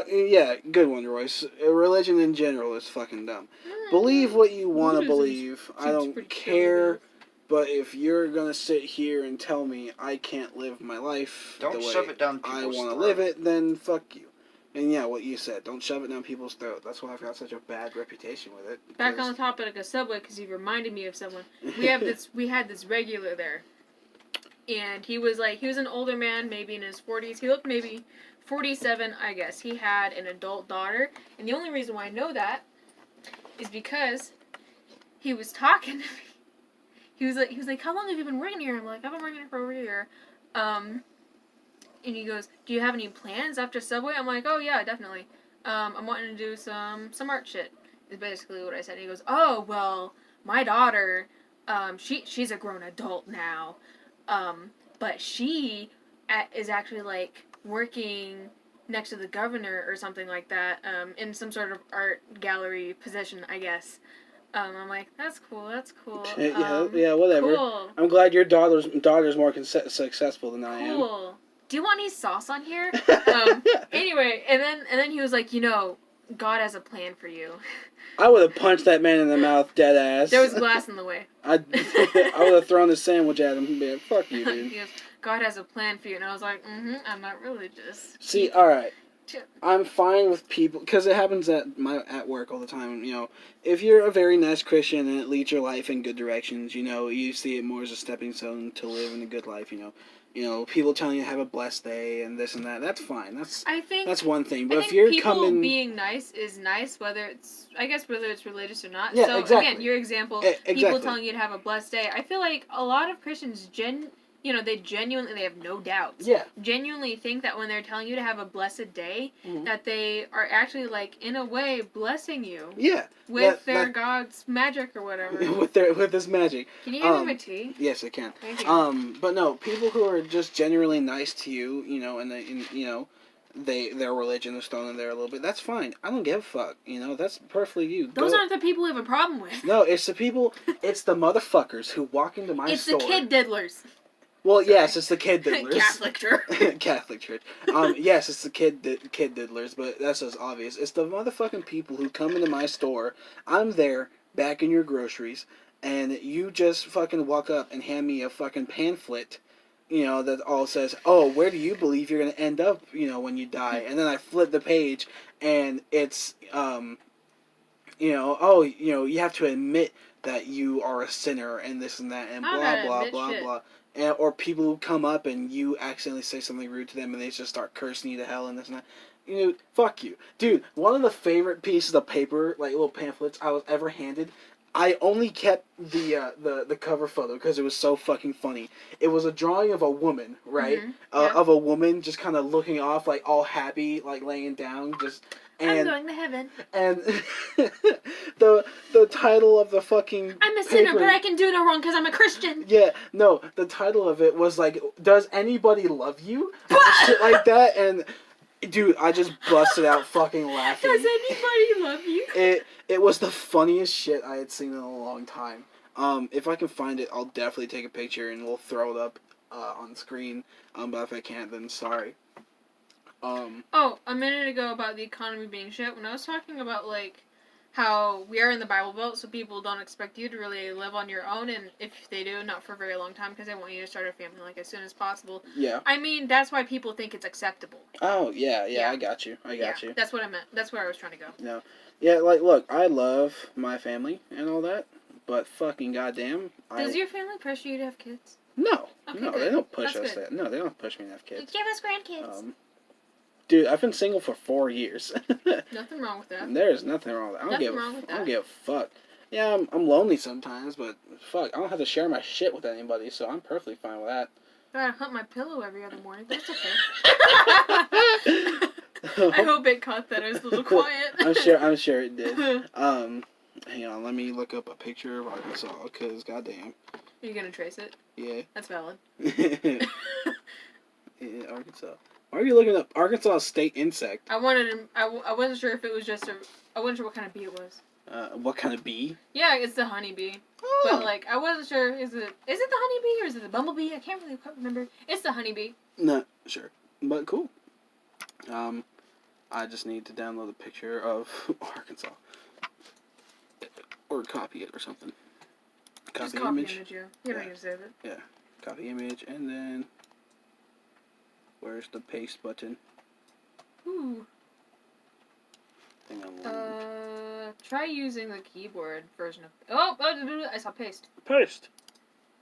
Yeah, good one, Royce. Religion in general is fucking dumb. Believe what you want to Buddhism believe. I seems don't pretty care. chill. But if you're gonna sit here and tell me I can't live my life Don't the way shove it down I people's want to throat. live it, then fuck you. And yeah, what you said, don't shove it down people's throat. That's why I've got such a bad reputation with it. Back on the topic of Subway, because you reminded me of someone. We had this regular there, and he was an older man, maybe in his 40s. He looked maybe 47, I guess. He had an adult daughter, and the only reason why I know that is because he was talking to me. He was like, how long have you been working here? I'm like, I've been working here for over a year. And he goes, do you have any plans after Subway? I'm like, oh yeah, definitely. I'm wanting to do some art shit. Is basically what I said. And he goes, oh well, my daughter, she's a grown adult now, but she is actually like working next to the governor or something like that, in some sort of art gallery position, I guess. I'm like, that's cool. yeah, whatever. Cool. I'm glad your daughter's more successful than I am. Cool. Do you want any sauce on here? Anyway, and then he was like, God has a plan for you. I would have punched that man in the mouth, dead ass. There was glass in the way. I would have thrown a sandwich at him and be like, fuck you, dude. He goes, God has a plan for you. And I was like, I'm not religious. See, alright. I'm fine with people, because it happens at work all the time, if you're a very nice Christian and it leads your life in good directions, you see it more as a stepping stone to live in a good life, people telling you to have a blessed day and this and that, that's fine, that's one thing, but if you're people being nice is nice, whether it's religious or not. Yeah, so exactly. again, your example, Exactly. people telling you to have a blessed day, I feel like a lot of Christians they have no doubts. Yeah. Genuinely think that when they're telling you to have a blessed day, Mhm. that they are actually, like, in a way, blessing you. Yeah. With their God's magic or whatever. with this magic. Can you hand me my tea? Yes, I can. Thank you. But no, people who are just genuinely nice to you, and their religion is thrown in there a little bit, that's fine. I don't give a fuck, that's perfectly you. Those aren't the people we have a problem with. No, it's the people, it's the motherfuckers who walk into my store. It's the kid diddlers. Well, yes, it's the kid diddlers. Catholic Church. Catholic Church. Yes, it's the kid diddlers, but that's just obvious. It's the motherfucking people who come into my store. I'm there, back in your groceries, and you just fucking walk up and hand me a fucking pamphlet, that all says, oh, where do you believe you're going to end up, when you die? And then I flip the page, and it's, you have to admit that you are a sinner, and this and that, and blah, blah, blah, blah. Or people who come up and you accidentally say something rude to them and they just start cursing you to hell and this and that. Fuck you. Dude, one of the favorite pieces of paper, like little pamphlets I was ever handed, I only kept the cover photo because it was so fucking funny. It was a drawing of a woman, right? Mm-hmm. Yeah. Of a woman just kind of looking off, like all happy, like laying down, just... I'm going to heaven. And the title of the fucking I'm a sinner, paper, but I can do no wrong because I'm a Christian. yeah, no, the title of it was like, does anybody love you? And shit like that, and dude, I just busted out fucking laughing. Does anybody love you? It was the funniest shit I had seen in a long time. If I can find it, I'll definitely take a picture and we'll throw it up on screen. But if I can't, then sorry. Oh, a minute ago about the economy being shit, when I was talking about, like, how we are in the Bible Belt, so people don't expect you to really live on your own, and if they do, not for a very long time, because they want you to start a family, like, as soon as possible. Yeah. I mean, that's why people think it's acceptable. Oh, yeah, Yeah. I got you. I got you. That's what I meant. That's where I was trying to go. No. Yeah, like, look, I love my family and all that, but fucking goddamn, Does your family pressure you to have kids? No. Okay, No, good. they don't push That's us. good. No, they don't push me to have kids. Give us grandkids. Dude, I've been single for 4 years. Nothing wrong with that. There's nothing wrong with that. I don't give a fuck. Yeah, I'm lonely sometimes, but fuck, I don't have to share my shit with anybody, so I'm perfectly fine with that. I gotta hunt my pillow every other morning. That's okay. I hope it caught that. I was a little quiet. I'm sure it did. Hang on, let me look up a picture of Arkansas, cause goddamn. Are you gonna trace it? Yeah. That's valid. Yeah, Arkansas. Why are you looking up Arkansas state insect? I wasn't sure if it was just I wasn't sure what kind of bee it was. What kind of bee? Yeah, it's the honeybee. Oh. But like, I wasn't sure. Is it the honeybee or is it the bumblebee? I can't really quite remember. It's the honeybee. Not sure, but cool. I just need to download a picture of Arkansas, or copy it or something. Just copy image. Yeah. You don't need to save it. Yeah, copy image, and then where's the paste button? Ooh. Hang on. Try using the keyboard version of. Oh, I saw paste. Paste.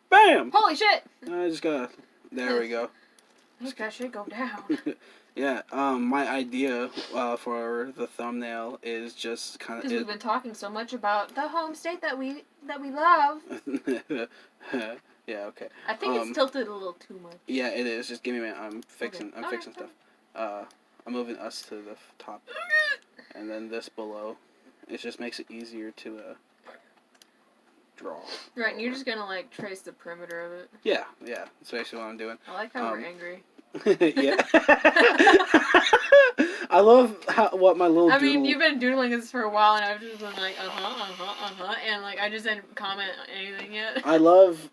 Bam! Holy shit! I just gotta. There we go. Make that shit go down. Yeah. My idea for the thumbnail is just kind of. Because we've been talking so much about the home state that we love. Yeah. Okay. I think it's tilted a little too much. Yeah, it is. Just give me a minute. I'm fixing Okay. stuff. I'm moving us to the top, and then this below. It just makes it easier to draw. Right, and you're just gonna like trace the perimeter of it. Yeah. That's basically what I'm doing. I like how we're angry. Yeah. I love what my little. I mean, you've been doodling this for a while, and I've just been like, and like I just didn't comment on anything yet. I love,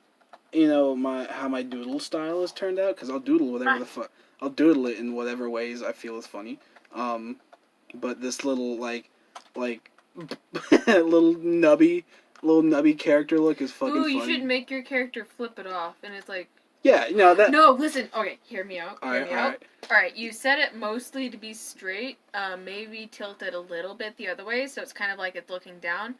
how my doodle style has turned out, because I'll doodle whatever the fuck. I'll doodle it in whatever ways I feel is funny. But this little like little nubby character look is fucking funny. Ooh, you should make your character flip it off, and it's like. Yeah, that. No, listen. Okay, hear me out. All right. You set it mostly to be straight. Maybe tilt it a little bit the other way, so it's kind of like it's looking down.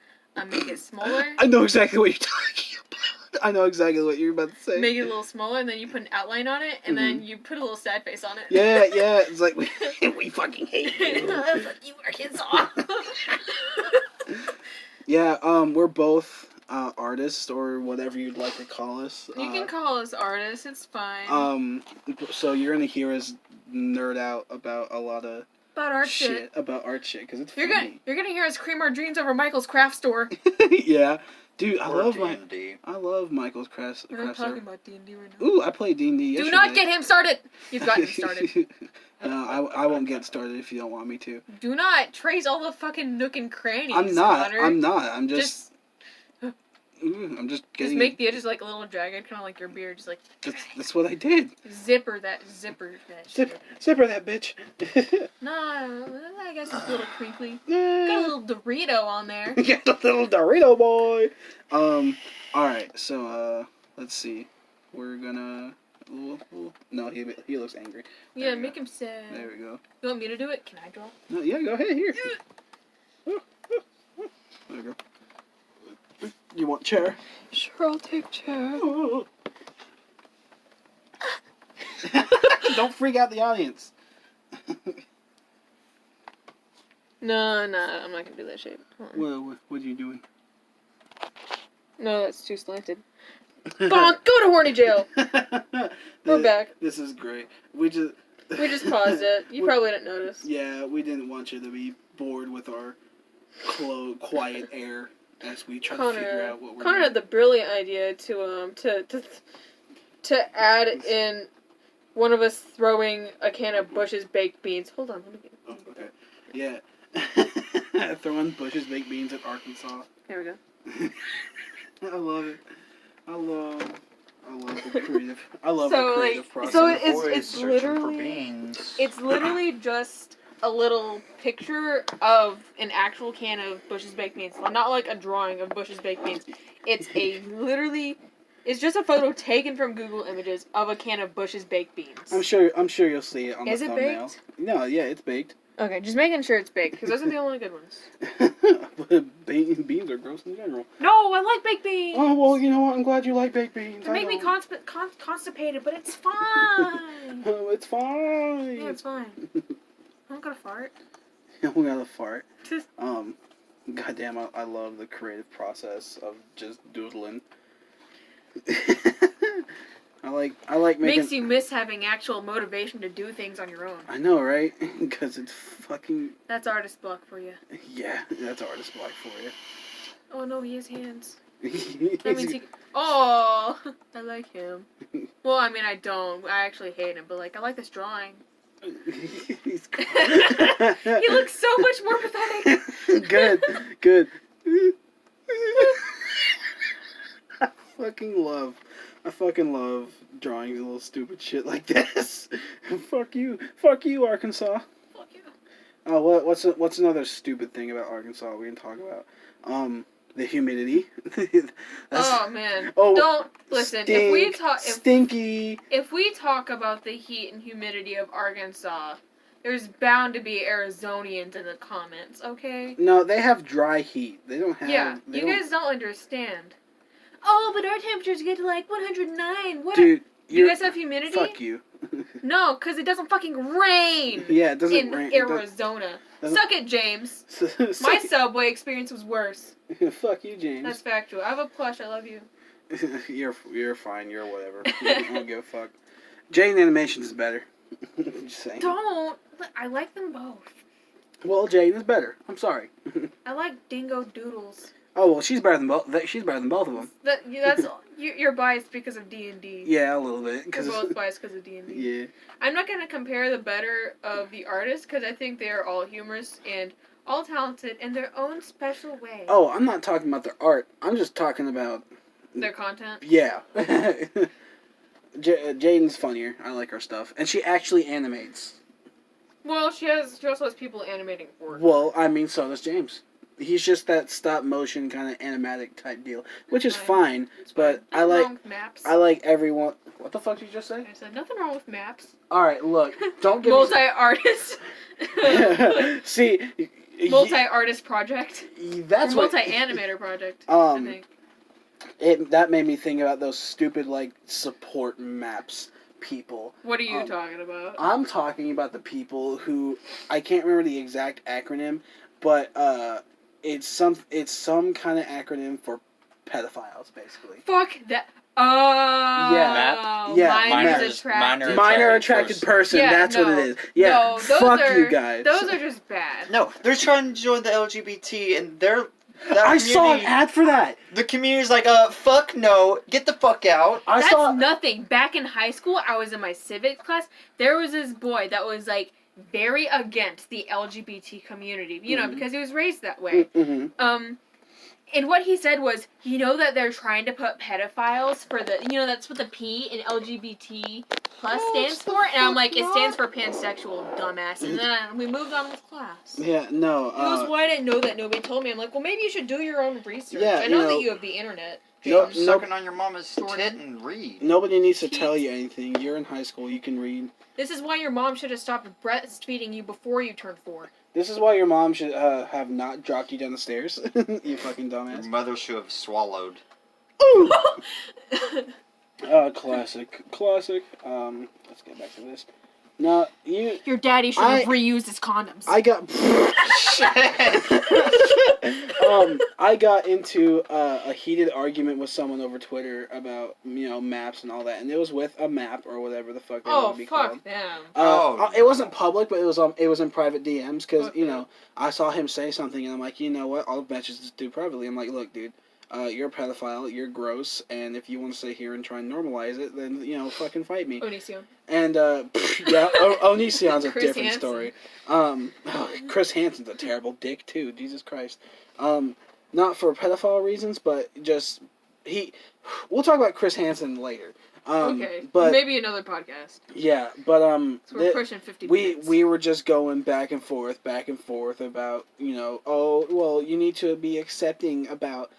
Make it smaller. I know exactly what you're talking about. I know exactly what you're about to say. Make it a little smaller, and then you put an outline on it, and then you put a little sad face on it. Yeah. It's like we fucking hate you. Fuck you, Arkansas. Yeah. We're both artists, or whatever you'd like to call us. You can call us artists. It's fine. So you're gonna hear us nerd out about a lot of art shit, because it's you're funny. You're gonna hear us cream our dreams over Michael's craft store. Yeah, dude, I love Michael's craft store. We're not talking about D&D right now. Ooh, I played D&D yesterday. Do not get him started. You've got him started. No, I won't get started if you don't want me to. Do not trace all the fucking nook and crannies. I'm not. Connor. I'm just. I'm just getting. Just make the edges like a little jagged, kind of like your beard. Just like. That's what I did. Zipper that. Zipper that bitch. No, I guess it's a little crinkly. Got a little Dorito on there. Got a little Dorito boy. All right. So let's see. We're gonna. No, he looks angry. Yeah, make him sad. There we go. You want me to do it? Can I draw? No, yeah, go ahead. Here. There we go. You want chair? Sure, I'll take chair. Don't freak out the audience. No, I'm not gonna do that shape. What are you doing? No, that's too slanted. Bonk! Go to horny jail! We're back. This is great. We just paused it. You probably didn't notice. Yeah, we didn't want you to be bored with our quiet air as we try to figure out what we're Connor doing. had the brilliant idea to add in one of us throwing a can of Bush's baked beans. Hold on, let me get. Oh, okay. Yeah. Throwing Bush's baked beans at Arkansas. There we go. I love it. I love the creative. I love So, the creative like, process. so The boys it's searching for literally beans. it's literally just a little picture of an actual can of Bush's baked beans, not like a drawing of Bush's baked beans. It's it's just a photo taken from Google Images of a can of Bush's baked beans. I'm sure you'll see it on Is the it thumbnail. baked? No, yeah, it's baked. Okay, just making sure it's baked because those are the only good ones. But beans are gross in general. No, I like baked beans. Oh well, you know what? I'm glad you like baked beans. They make me constipated, but it's fine. Oh, it's fine. Yeah, it's fine. I'm gonna fart. We got a fart. Goddamn, I love the creative process of just doodling. I like making. Makes you miss having actual motivation to do things on your own. I know, right? Because it's fucking. That's artist block for you. Yeah, that's artist block for you. Oh no, he has hands. That He's- means he. Oh, I like him. Well, I mean, I don't. I actually hate him, but like, I like this drawing. He's He looks so much more pathetic. Good. I fucking love drawing little stupid shit like this. Fuck you, Arkansas. Fuck you. Oh, what's another stupid thing about Arkansas we can talk about? The humidity. Oh man. Oh, Don't listen. Stinky. If we talk about the heat and humidity of Arkansas, there's bound to be Arizonians in the comments. Okay. No, they have dry heat. They don't have. Yeah, they you guys don't understand. Oh, but our temperatures get to like 109. What? Dude, you guys have humidity? Fuck you. No, because it doesn't fucking rain. Yeah, it doesn't in rain. Arizona. Suck it, James. My subway experience was worse. Fuck you, James. That's factual. I have a plush. I love you. You're fine. You're whatever. I don't give a fuck. Jane Animation is better. Just saying. Don't. I like them both. Well, Jane is better. I'm sorry. I like Dingo Doodles. Oh well, she's better than both. She's better than both of them. That's you're biased because of D&D. Yeah, a little bit. We're both biased because of D&D. Yeah. I'm not gonna compare the better of the artists because I think they are all humorous and all talented in their own special way. Oh, I'm not talking about their art. I'm just talking about Their content. Yeah. Jaden's funnier. I like her stuff, and she actually animates. Well, she also has people animating for her. Well, I mean, so does James. He's just that stop motion kind of animatic type deal, which is fine. But Nothing wrong with maps. I like everyone. What the fuck did you just say? I said nothing wrong with maps. All right, look, don't get multi-artist. See, multi-artist project. That's or what multi-animator project. I think. That made me think about those stupid like support maps people. What are you talking about? I'm talking about the people who I can't remember the exact acronym, but it's some kind of acronym for pedophiles, basically. Fuck that. Oh. Yeah. Minor attracted person. Yeah, that's what it is. Yeah. No, fuck you guys. Those are just bad. No, they're trying to join the LGBT, and I saw an ad for that. The community's like, fuck no, get the fuck out. That's nothing. Back in high school, I was in my civics class. There was this boy that was like very against the LGBT community, you know, because he was raised that way. Mm-hmm. And what he said was, you know that they're trying to put pedophiles for the, you know, that's what the P in LGBT plus stands for. And I'm like, it stands for pansexual, dumbass. And then we moved on with class. Yeah, no. He goes, well, I didn't know that. Nobody told me. I'm like, well, maybe you should do your own research. Yeah, I know that you have the internet. Sucking on your mama's tit and read. Nobody needs to tell you anything. You're in high school. You can read. This is why your mom should have stopped breastfeeding you before you turned 4. This is why your mom should have not dropped you down the stairs. You fucking dumbass. Your mother should have swallowed. Ooh! Classic. Let's get back to this. No, your daddy should have reused his condoms. I got into a heated argument with someone over Twitter about, you know, maps and all that, and it was with a map or whatever the fuck they want to be called. Them. It wasn't public, but it was in private DMs because you know, I saw him say something and I'm like, you know what, I'll message this dude privately. I'm like, look, dude. You're a pedophile, you're gross, and if you want to sit here and try and normalize it, then, you know, fucking fight me. Onision. And, yeah, Onision's a different story. Chris Hansen's a terrible dick, too, Jesus Christ. Not for pedophile reasons, but just We'll talk about Chris Hansen later. Okay, but maybe another podcast. Yeah, but So we're pushing 50 minutes. We were just going back and forth about, oh, well, you need to be accepting about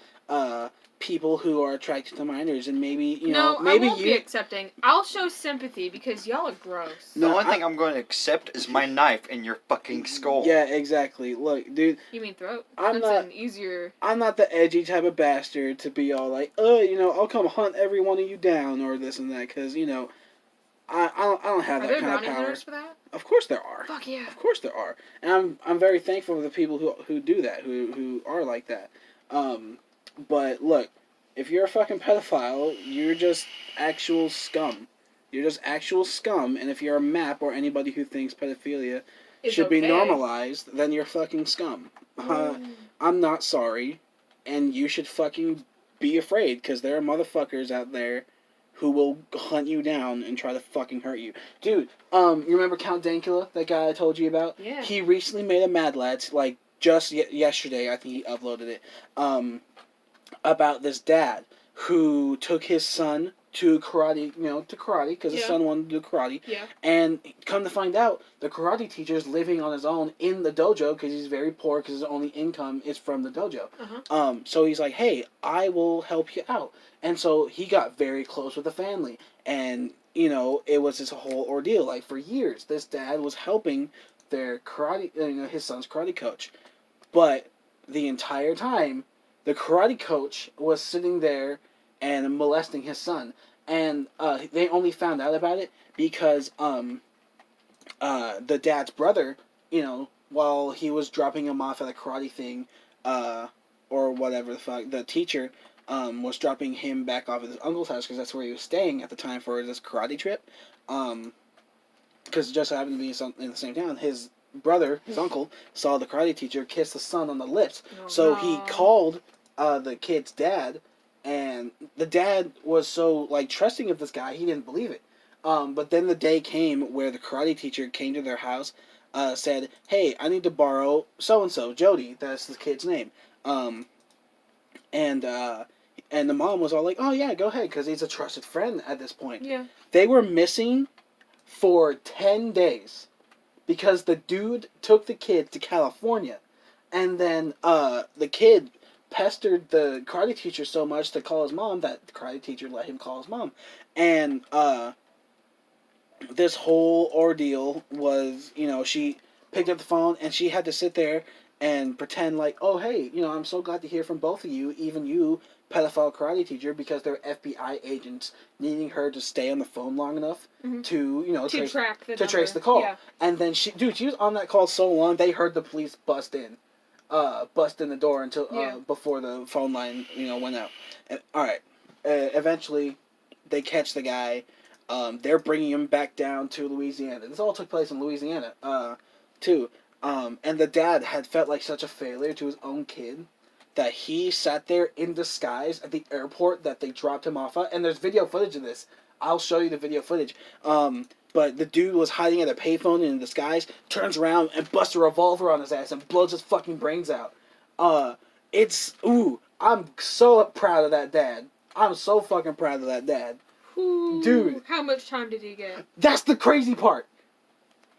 people who are attracted to minors, and maybe, maybe I won't be accepting. I'll show sympathy because y'all are gross. The only thing I'm going to accept is my knife in your fucking skull. Yeah, exactly. Look, dude. You mean throat? I'm That's not an easier. I'm not the edgy type of bastard to be all like, I'll come hunt every one of you down or this and that, because I don't have Are that there kind of bounty power. hunters for that? Of course there are. Fuck yeah. Of course there are, and I'm very thankful for the people who do that, who are like that. But look, if you're a fucking pedophile, you're just actual scum. You're just actual scum, and if you're a MAP or anybody who thinks pedophilia should be normalized, then you're fucking scum. I'm not sorry, and you should fucking be afraid, because there are motherfuckers out there who will hunt you down and try to fucking hurt you. Dude, you remember Count Dankula, that guy I told you about? Yeah. He recently made a Mad Lads, like, just yesterday, I think he uploaded it, about this dad who took his son to karate, because his son wanted to do karate. Yeah. And come to find out, the karate teacher's living on his own in the dojo because he's very poor because his only income is from the dojo. Uh-huh. So he's like, hey, I will help you out. And so he got very close with the family. And, it was this whole ordeal. Like, for years, this dad was helping their karate, his son's karate coach. But the entire time, the karate coach was sitting there and molesting his son. And they only found out about it because the dad's brother, while he was dropping him off at a karate thing, or whatever the fuck, the teacher was dropping him back off at his uncle's house because that's where he was staying at the time for this karate trip. Because it just happened to be in the same town. His brother, his uncle, saw the karate teacher kiss the son on the lips. Oh, so no. he called the kid's dad, and the dad was so, trusting of this guy, he didn't believe it. But then the day came where the karate teacher came to their house, said, hey, I need to borrow so-and-so, Jody, that's the kid's name. And the mom was all like, oh yeah, go ahead, because he's a trusted friend at this point. Yeah. They were missing for 10 days because the dude took the kid to California. And then the kid pestered the karate teacher so much to call his mom that the karate teacher let him call his mom. And this whole ordeal was, she picked up the phone and she had to sit there and pretend like, oh, hey, I'm so glad to hear from both of you, even you, pedophile karate teacher, because they're FBI agents needing her to stay on the phone long enough to, trace the call. Yeah. And then she was on that call so long, they heard the police bust in the door until before the phone line, went out. And, all right. Eventually, they catch the guy. They're bringing him back down to Louisiana. This all took place in Louisiana, too. And the dad had felt like such a failure to his own kid that he sat there in disguise at the airport that they dropped him off at. And there's video footage of this. I'll show you the video footage. But the dude was hiding at a payphone in disguise, turns around and busts a revolver on his ass and blows his fucking brains out. I'm so proud of that dad. I'm so fucking proud of that dad. Ooh, dude. How much time did he get? That's the crazy part.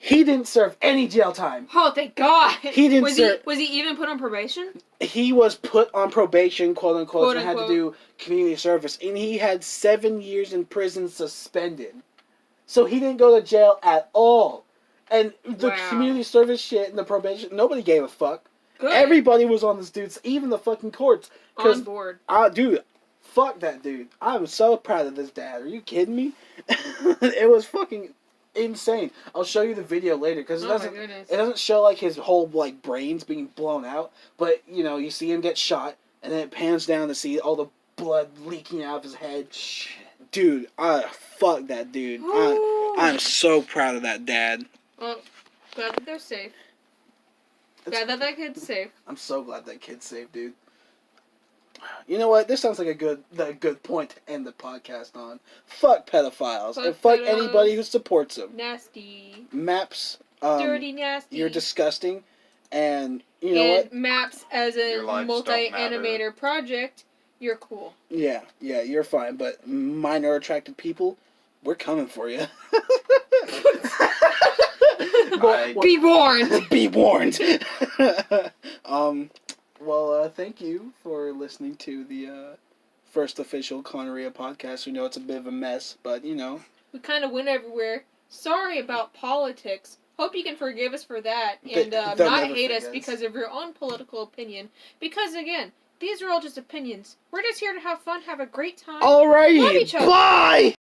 He didn't serve any jail time. Oh, thank God. He didn't Was he even put on probation? He was put on probation, quote unquote, and had to unquote. do community service. And he had 7 years in prison suspended. So he didn't go to jail at all. And the community service shit and the probation, nobody gave a fuck. Good. Everybody was on this dude's, even the fucking courts. On board. Dude, fuck that dude. I'm so proud of this dad. Are you kidding me? It was fucking insane. I'll show you the video later because it doesn't show like his whole like brains being blown out, but you see him get shot and then it pans down to see all the blood leaking out of his head. Shit. Dude, fuck that dude. I'm so proud of that dad. Well, glad that they're safe. Glad that kid's safe. I'm so glad that kid's safe, dude. You know what? This sounds like a good point to end the podcast on. Fuck pedophiles. And fuck anybody who supports them. Nasty. MAPS. Dirty, nasty. You're disgusting. And you know what? MAPS as a multi-animator project You're cool. Yeah, you're fine. But minor attracted people, we're coming for you. Be warned. Be warned. Well, thank you for listening to the first official Connorriea podcast. We know it's a bit of a mess, but you know. We kind of went everywhere. Sorry about politics. Hope you can forgive us for that and not hate us because of your own political opinion. Because again, these are all just opinions. We're just here to have fun, have a great time. Alrighty, love each other. bye!